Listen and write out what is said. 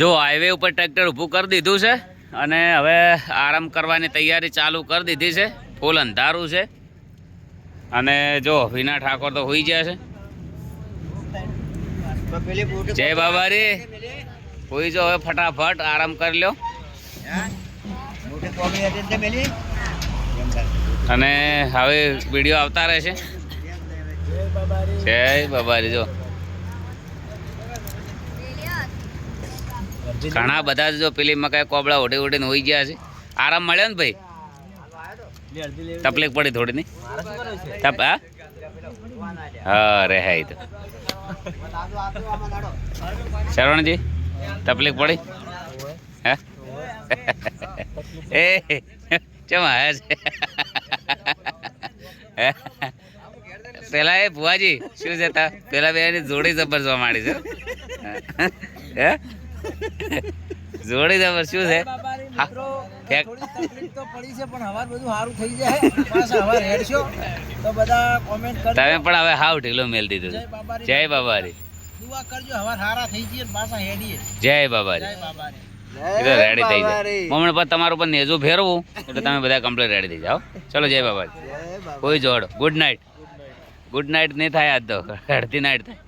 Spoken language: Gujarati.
જો હાઈવે ઉપર ટ્રેક્ટર ઊભું કરી દીધું છે અને હવે આરામ કરવાની તૈયારી ચાલુ કરી દીધી છે. ફૂલ અંધારું છે અને જો વિના ઠાકોર તો હોઈ ગયા છે. જય બાબારી હોઈ જો હવે ફટાફટ આરામ કરી લો. અને હવે વિડીયો આવતા રહેશે. જય બાબારી જો ઘણા બધા જો પેલી મકાઈ કોબળા ઓઢી ઓઢીને હોઈ ગયા છે. આરામ મળ્યો ને ભાઈ? તકલીફ પડી થોડી નહીં તપ હા રે હા તો શરવણજી તકલીફ પડી હે એ ચમ આવ્યા છે પેલા એ ભુવાજી શું છે તા પેલા બે જોડી જબર જોવા માંડી છે હે જોડી જબર શું છે? તમે પણ હવે હાવ ઢીલો મેલ દીધું. જય બાબારી જય બાબારી રેડી થઈ જાય. મમ્મી પર તમારું પણ નેજું ફેરવું એટલે તમે બધા કમ્પ્લીટ રેડી થઈ જાઓ. ચલો જય બાબારી. કોઈ જોડ ગુડ નાઇટ. ગુડ નાઇટ નહીં થાય આજ તો અડધી નાઇટ થાય.